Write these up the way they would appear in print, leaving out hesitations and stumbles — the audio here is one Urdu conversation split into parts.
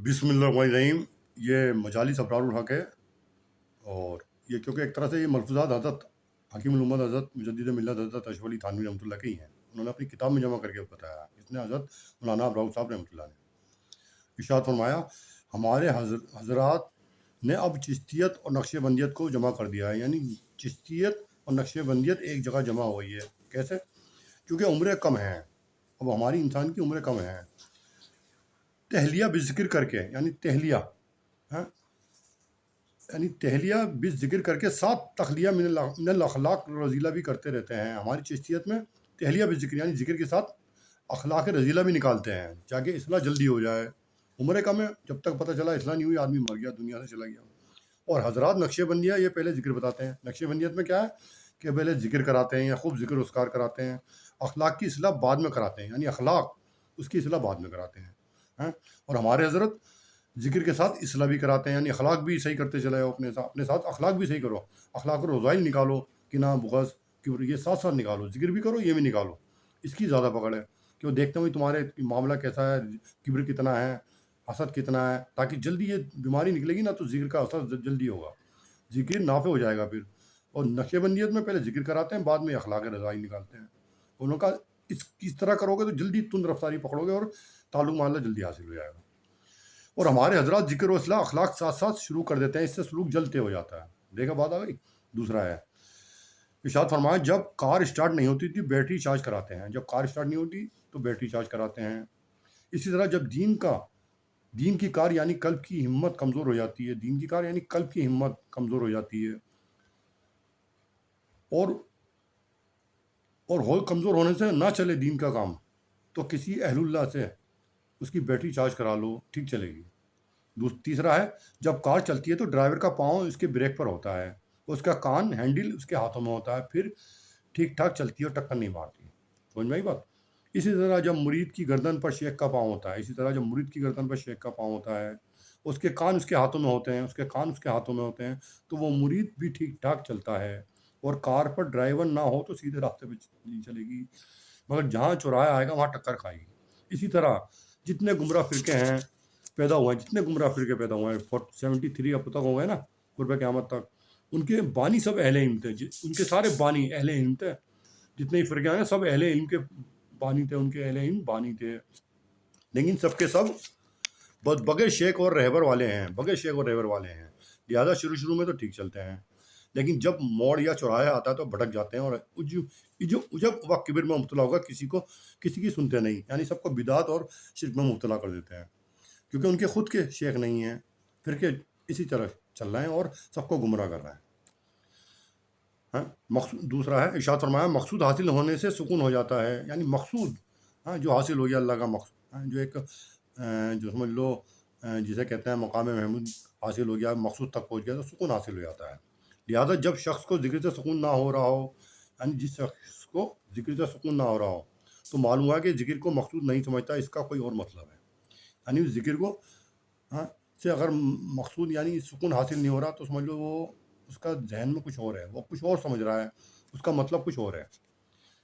بسم اللہ الرحمن الرحیم۔ یہ مجالس ابرار الحق ہے، اور یہ کیونکہ ایک طرح سے یہ ملفوظات حضرت حکیم الامت حضرت مجدد ملت حضرت اشرف علی تھانوی رحمۃ اللہ کے ہی ہیں۔ انہوں نے اپنی کتاب میں جمع کر کے بتایا، اس نے حضرت مولانا ابراؤ صاحب رحمۃ اللہ نے ارشاد فرمایا، ہمارے حضرات نے اب چشتیت اور نقش بندیت کو جمع کر دیا ہے، یعنی چشتیت اور نقش بندیت ایک جگہ جمع ہو گئی ہے۔ کیسے؟ کیونکہ عمریں کم ہیں، اب ہماری انسان کی عمریں کم ہیں۔ تہلیہ بذکر کر کے، یعنی تہلیہ یعنی تہلیہ بذکر کر کے ساتھ تخلیہ من الاخلاق رذیلہ بھی کرتے رہتے ہیں۔ ہماری چشتیت میں تہلیہ بذکر یعنی ذکر کے ساتھ اخلاق رذیلہ بھی نکالتے ہیں تاکہ اصلاح جلدی ہو جائے۔ عمریں کم ہے، جب تک پتہ چلا اصلاح نہیں ہوئی آدمی مر گیا، دنیا سے چلا گیا۔ اور حضرات نقش بندیہ یہ پہلے ذکر بتاتے ہیں۔ نقش بندیت میں کیا ہے کہ پہلے ذکر کراتے ہیں یا خوب ذکر اذکار کراتے ہیں، اخلاق کی اصلاح بعد میں کراتے ہیں، یعنی اخلاق اس کی اصلاح بعد میں کراتے ہیں۔ اور ہمارے حضرت ذکر کے ساتھ اصلاح بھی کراتے ہیں، یعنی اخلاق بھی صحیح کرتے چلے جاؤ، اپنے ساتھ اخلاق بھی صحیح کرو، اخلاق اور رذائل نکالو، کنا بغض کبر یہ ساتھ ساتھ نکالو، ذکر بھی کرو یہ بھی نکالو۔ اس کی زیادہ پکڑ ہے کہ وہ دیکھتے ہوئے تمہارے معاملہ کیسا ہے، کبر کتنا ہے، حسد کتنا ہے، تاکہ جلدی یہ بیماری نکلے گی نا تو ذکر کا اثر جلدی ہوگا، ذکر نافع ہو جائے گا پھر۔ اور نقش بندیت میں پہلے ذکر کراتے ہیں، بعد میں اخلاق رذائل نکالتے ہیں۔ انہوں کا اس طرح کرو گے تو جلدی تند رفتاری پکڑو گے اور تعلق معاملہ جلدی حاصل ہو جائے گا۔ اور ہمارے حضرات ذکر و اصلاح اخلاق ساتھ ساتھ شروع کر دیتے ہیں، اس سے سلوک جلتے ہو جاتا ہے۔ دیکھا بات آ گئی۔ دوسرا ہے ارشاد فرمایا، جب کار اسٹارٹ نہیں ہوتی تھی بیٹری چارج کراتے ہیں، جب کار اسٹارٹ نہیں ہوتی تو بیٹری چارج کراتے ہیں۔ اسی طرح جب دین کی کار یعنی قلب کی ہمت کمزور ہو جاتی ہے، دین کی کار یعنی قلب کی ہمت کمزور ہو جاتی ہے، اور ہو کمزور ہونے سے نہ چلے دین کا کام، تو کسی اہل اللہ سے اس کی بیٹری چارج کرا لو، ٹھیک چلے گی۔ تیسرا ہے جب کار چلتی ہے تو ڈرائیور کا پاؤں اس کے بریک پر ہوتا ہے، اس کا کان ہینڈل اس کے ہاتھوں میں ہوتا ہے، پھر ٹھیک ٹھاک چلتی ہے اور ٹکر نہیں مارتی۔ سمجھ میں آئی بات؟ اسی طرح جب مرید کی گردن پر شیخ کا پاؤں ہوتا ہے، اس کے کان اس کے ہاتھوں میں ہوتے ہیں، تو وہ مرید بھی ٹھیک ٹھاک چلتا ہے۔ اور کار پر ڈرائیور نہ ہو تو سیدھے راستے پہ نہیں چلے گی، مگر جہاں چوراہا آئے گا وہاں ٹکر کھائے گی۔ اسی طرح جتنے گمراہ فرقے پیدا ہوئے ہیں 73 اب تک ہو گئے نا، قرب قیامت تک، ان کے بانی سب اہل علم تھے، ان کے سارے بانی اہل علم تھے، جتنے فرقے ہیں سب اہل علم کے بانی تھے، ان کے اہل علم بانی تھے، لیکن سب کے سب بغیر شیخ اور رہبر والے ہیں، لہٰذا شروع میں تو ٹھیک چلتے ہیں، لیکن جب موڑ یا چوراہا آتا ہے تو بھٹک جاتے ہیں، اور عجب و کبر میں مبتلا ہوگا، کسی کی سنتے نہیں، یعنی سب کو بدعت اور شرک میں مبتلا کر دیتے ہیں، کیونکہ ان کے خود کے شیخ نہیں ہیں، فرقے اسی طرح چل رہے ہیں اور سب کو گمراہ کر رہے ہیں۔ دوسرا ہے ارشاد فرمایا، مقصود حاصل ہونے سے سکون ہو جاتا ہے، یعنی مقصود جو حاصل ہو گیا اللہ کا مقصود، جو ایک جو سمجھ لو جسے کہتے ہیں مقام محمود حاصل ہو گیا، مقصود تک پہنچ گیا تو سکون حاصل ہو جاتا ہے۔ لہٰذا جب شخص کو ذکر سے سکون نہ ہو رہا ہو، یعنی جس شخص کو ذکر سے سکون نہ ہو رہا ہو تو معلوم ہوا کہ ذکر کو مقصود نہیں سمجھتا، اس کا کوئی اور مطلب ہے، یعنی ذکر کو سے اگر مقصود یعنی سکون حاصل نہیں ہو رہا تو سمجھ لو وہ اس کا ذہن میں کچھ اور ہے، وہ کچھ اور سمجھ رہا ہے، اس کا مطلب کچھ اور ہے۔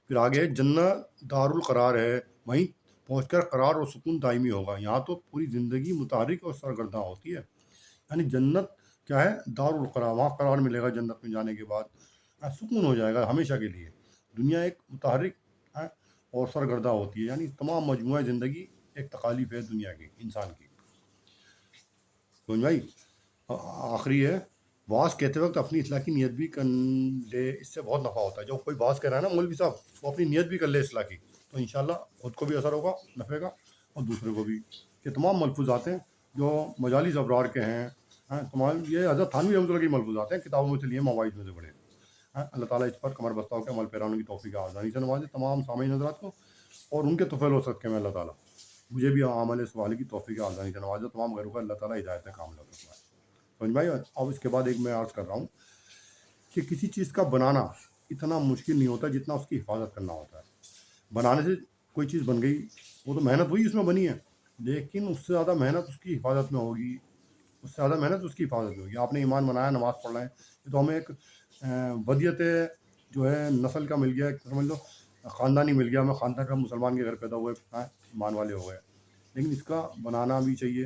پھر آگے جنت دار القرار ہے، وہیں پہنچ کر قرار اور سکون دائمی ہوگا، یہاں تو پوری زندگی متحرک اور سرگرداں ہوتی ہے، یعنی جنت کیا ہے؟ دار القرار، وہاں قرار ملے گا، جنت میں جانے کے بعد سکون ہو جائے گا ہمیشہ کے لیے۔ دنیا ایک متحرک اور سرگرداں ہوتی ہے، یعنی تمام مجموعہ زندگی ایک تکالیف ہے دنیا کی، انسان کی۔ سمجھ بھائی؟ آخری ہے، واز کہتے وقت اپنی اصلاح کی نیت بھی کر لے، اس سے بہت نفع ہوتا ہے۔ جب کوئی واز کہہ رہا ہے نا مولوی صاحب، وہ اپنی نیت بھی کر لے اصلاح کی، تو انشاءاللہ خود کو بھی اثر ہوگا نفع کا اور دوسرے کو بھی۔ یہ تمام ملفوظات ہیں جو مجالس ابرار کے ہیں، تمام یہ حضرت تھانوی رحمۃ اللہ کی ملفوظات ہیں، کتابوں میں سے لیے، مواعظ میں سے پڑھے۔ اللہ تعالیٰ اس پر کمر بستہ ہو کے عمل پیرانے کی توفیق آسانی سے نوازے تمام سامعین حضرات کو، اور ان کے طفیل و صدقے میں اللہ تعالیٰ مجھے بھی عمل صالح کی توفیق آسانی سے نوازے، تمام غیروں کا اللہ تعالیٰ ہدایت کاملہ فرمائے۔ سمجھ بھائی؟ اب اس کے بعد ایک میں عرض کر رہا ہوں کہ کسی چیز کا بنانا اتنا مشکل نہیں ہوتا جتنا اس کی حفاظت کرنا ہوتا ہے۔ بنانے سے کوئی چیز بن گئی، وہ تو محنت ہوئی اس میں بنی ہے، لیکن اس سے زیادہ محنت اس کی حفاظت میں ہوگی، آپ نے ایمان بنایا، نماز پڑھ رہے ہیں، یہ تو ہمیں ایک ودیت جو ہے نسل کا مل گیا، سمجھ لو خاندانی مل گیا، ہمیں خاندان کا مسلمان کے گھر پیدا ہوئے، ایمان والے ہو گئے، لیکن اس کا بنانا بھی چاہیے،